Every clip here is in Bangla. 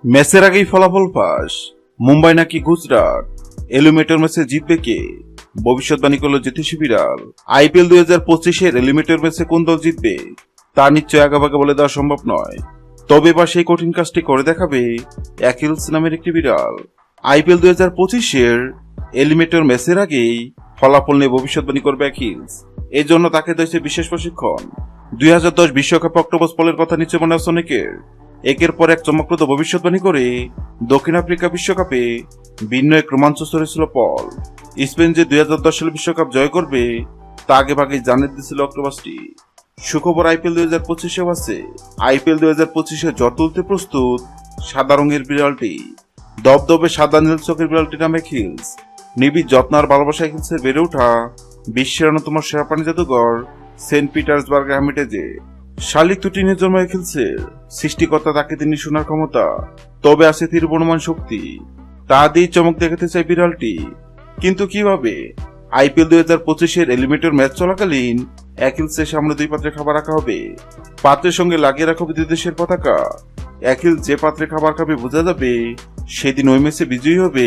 ম্যাচের আগেই ফলাফল ফাঁস, মুম্বাই নাকি গুজরাট, এলিমিনেটর ম্যাচে জিতবে কে? ভবিষ্যৎবাণী করল জ্যোতিষী বিড়াল। আইপিএল 2025-এর এলিমিনেটর ম্যাচে কোন দল জিতবে তা নিশ্চয় আগাভাগে বলে দেওয়া সম্ভব নয়। তবে এবার সেই কঠিন কাজটি করে দেখাবে অ্যাকিলস নামের একটি বিড়াল। আইপিএল 2025-এর এলিমিনেটর ম্যাচের আগেই ফলাফল নিয়ে ভবিষ্যৎবাণী করবে অ্যাকিলস। এই জন্য তাকে দিয়েছে বিশেষ প্রশিক্ষণ। 2010 বিশ্বকাপে অক্টোপাস বলের কথা নিচে মনে আছে অনেকের। একের পর এক চমকপ্রদ ভবিষ্যৎবাণী করে দক্ষিণ আফ্রিকা বিশ্বকাপে ভিন্ন এক রোমাঞ্চ ছড়িয়েছিল পল। স্পেন যে 2010 সালে বিশ্বকাপ জয় করবে তা আগে ভাগে জানিয়ে দিয়েছিল অক্টোপাসটি। সুখবর আইপিএল 2025-এও আছে। আইপিএল 2025-এ জ্বর তুলতে প্রস্তুত সাদা রঙের বিড়ালটি। দবদবে সাদা নীল চোখের বিড়ালটির নামে অ্যাকিলস। নিবিড় যত্ন আর ভালোবাসা অ্যাকিলসের বেড়ে ওঠা বিশ্বের অন্যতম সেরা প্রাণী জাদুঘর সেন্ট পিটার্সবার্গের হ্যামিটেজে। শালিক দুটিনের জন্ম অ্যাকিলসের। সৃষ্টিকর্তা তাকে তিনি শোনার ক্ষমতা, তবে আছে তীর বনমান শক্তি। তা দিয়ে চমক দেখাতে চায় বিড়ালটি, কিন্তু কিভাবে? আইপিএল 2025-এর এলিমিনেটর ম্যাচ চলাকালীন অ্যাকিলসের সামনে দুই পাত্রে খাবার রাখা হবে। পাত্রের সঙ্গে লাগিয়ে রাখা হবে দুই দেশের পতাকা। অ্যাকিলস যে পাত্রে খাবার খাবে বোঝা যাবে সেদিন ওই ম্যাচে বিজয়ী হবে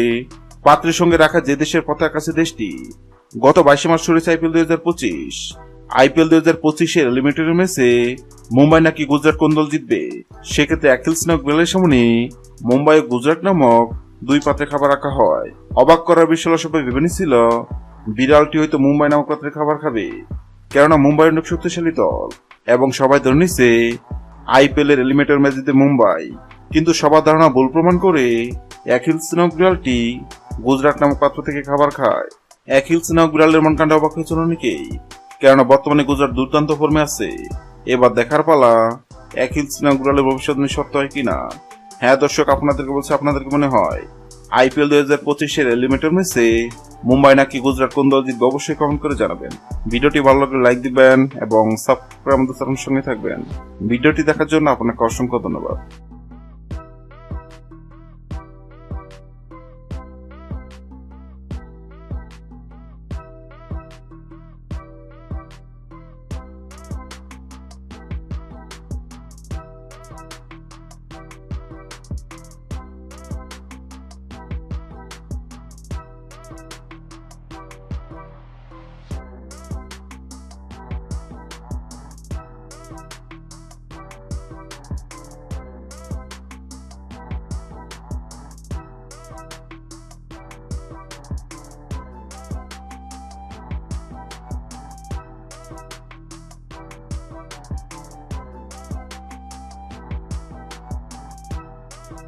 পাত্রের সঙ্গে রাখা যে দেশের পতাকা আছে দেশটি। গত 22 মার্চ শুরু হয়েছে আইপিএল 2025। আইপিএল 2025-এর এলিমিনেটর ম্যাচে মুম্বাই নাকি গুজরাট কোন দল জিতবে? সেক্ষেত্রে অ্যাকিলস নামক বিড়ালের সামনে মুম্বাই ও গুজরাট নামক দুই পাত্রে খাবার রাখা হয়। অবাক করার বিষয় হলো সবাই ভেবে নিছিল বিড়ালটি হয়তো মুম্বাই নামক পাত্রে খাবার খাবে, কেননা মুম্বাই অনেক শক্তিশালী দল এবং সবাই ধরে নিচ্ছে আইপিএল এর এলিমিনেটর ম্যাচ জিতে মুম্বাই। কিন্তু সবার ধারণা ভুল প্রমাণ করে অ্যাকিলস নামক বিড়ালটি গুজরাট নামক পাত্র থেকে খাবার খায়। অ্যাকিলস নামক বিড়ালের মন কাণ্ডে অবাক হয়েছিল অনেকেই, কেননা বর্তমানে গুজরাট দুর্দান্ত ফর্মে আছে। এবার দেখার পালা অ্যাকিলস নামক বিড়ালের ভবিষ্যৎবাণী সত্য হয় কিনা। হ্যাঁ দর্শক, আপনাদেরকে বলছে, আপনাদেরকে মনে হয় আইপিএল 2025-এর এলিমিনেটর ম্যাচে মুম্বাই নাকি গুজরাট কোন দল জিতবে? অবশ্যই কমেন্ট করে জানাবেন। ভিডিওটি ভালো লাগলে লাইক দিবেন এবং সাবস্ক্রাইব আমাদের সঙ্গে থাকবেন। ভিডিওটি দেখার জন্য আপনাকে অসংখ্য ধন্যবাদ।